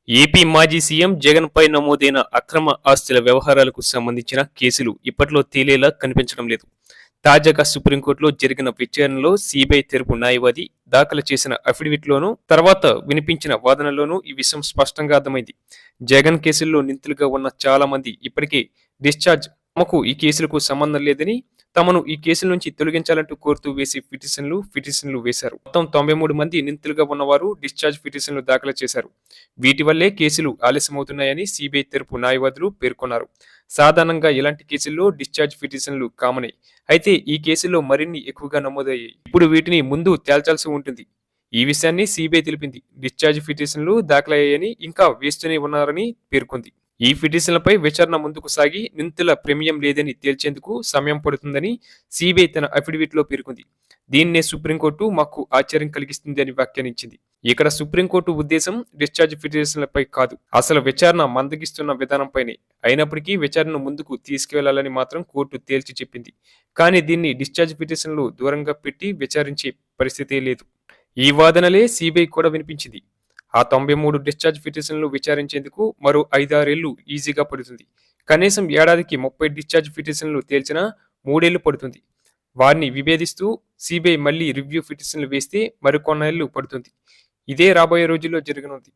AP మాజీ CM Jagan పై నమోదైన అక్రమ ఆస్తుల వ్యవహారాలకు సంబంధించిన కేసులు ఇప్పట్లో తేలేలా కనిపించడం లేదు. తాజాగా సుప్రీంకోర్టులో జరిగిన విచారణలో సీబీఐ తరపు న్యాయవాది దాఖలు చేసిన అఫిడవిట్లోనూ తర్వాత వినిపించిన వాదనలోనూ ఈ విషయం స్పష్టంగా అర్థమైంది. జగన్ కేసుల్లో నిందితులుగా ఉన్న చాలా మంది ఇప్పటికే డిశ్చార్జ్, తమకు ఈ కేసులకు సంబంధం లేదని, తమను ఈ కేసుల నుంచి తొలగించాలంటూ కోరుతూ వేసి పిటిషన్లు వేశారు. మొత్తం 93 మంది నిందితులుగా ఉన్నవారు డిశ్చార్జ్ పిటిషన్లు దాఖలు చేశారు. వీటి వల్లే కేసులు ఆలస్యమవుతున్నాయని సీబీఐ తరపు న్యాయవాదులు పేర్కొన్నారు. సాధారణంగా ఇలాంటి కేసుల్లో డిశ్చార్జ్ పిటిషన్లు కామనే. అయితే ఈ కేసుల్లో మరిన్ని ఎక్కువగా నమోదయ్యాయి. ఇప్పుడు వీటిని ముందు తేల్చాల్సి ఉంటుంది. ఈ విషయాన్ని సీబీఐ తెలిపింది. డిశ్చార్జ్ పిటిషన్లు దాఖలయ్యాయని, ఇంకా వేస్తూనే ఉన్నారని పేర్కొంది. ఈ పిటిషన్లపై విచారణ ముందుకు సాగి నిందితుల ప్రమేయం లేదని తేల్చేందుకు సమయం పడుతుందని సీబీఐ తన అఫిడవిట్లో పేర్కొంది. దీన్నే సుప్రీంకోర్టు మాకు ఆశ్చర్యం కలిగిస్తుంది అని వ్యాఖ్యానించింది. ఇక్కడ సుప్రీంకోర్టు ఉద్దేశం డిశ్చార్జ్ పిటిషన్లపై కాదు, అసలు విచారణ మందగిస్తున్న విధానంపైనే. అయినప్పటికీ విచారణను ముందుకు తీసుకువెళ్లాలని మాత్రం కోర్టు తేల్చి చెప్పింది. కానీ దీన్ని డిశ్చార్జ్ పిటిషన్లు దూరంగా పెట్టి విచారించే పరిస్థితే లేదు. ఈ వాదనలే సీబీఐ కూడా వినిపించింది. ఆ 93 డిశ్చార్జ్ పిటిషన్లు విచారించేందుకు మరో 5-6 ఏళ్లు ఈజీగా పడుతుంది. కనీసం ఏడాదికి 30 డిశ్చార్జ్ పిటిషన్లు తేల్చినా 3 ఏళ్లు పడుతుంది. వారిని విభేదిస్తూ సీబీఐ మళ్లీ రివ్యూ పిటిషన్లు వేస్తే మరికొన్నేళ్లు పడుతుంది. ఇదే రాబోయే రోజుల్లో జరగనుంది.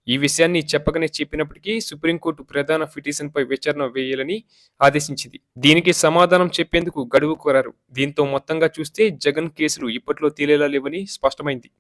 ఈ విషయాన్ని చెప్పినప్పటికీ సుప్రీంకోర్టు ప్రధాన పిటిషన్పై విచారణ వేయాలని ఆదేశించింది. దీనికి సమాధానం చెప్పేందుకు గడువు కోరారు. దీంతో మొత్తంగా చూస్తే జగన్ కేసులు ఇప్పట్లో తేలేలా లేవని స్పష్టమైంది.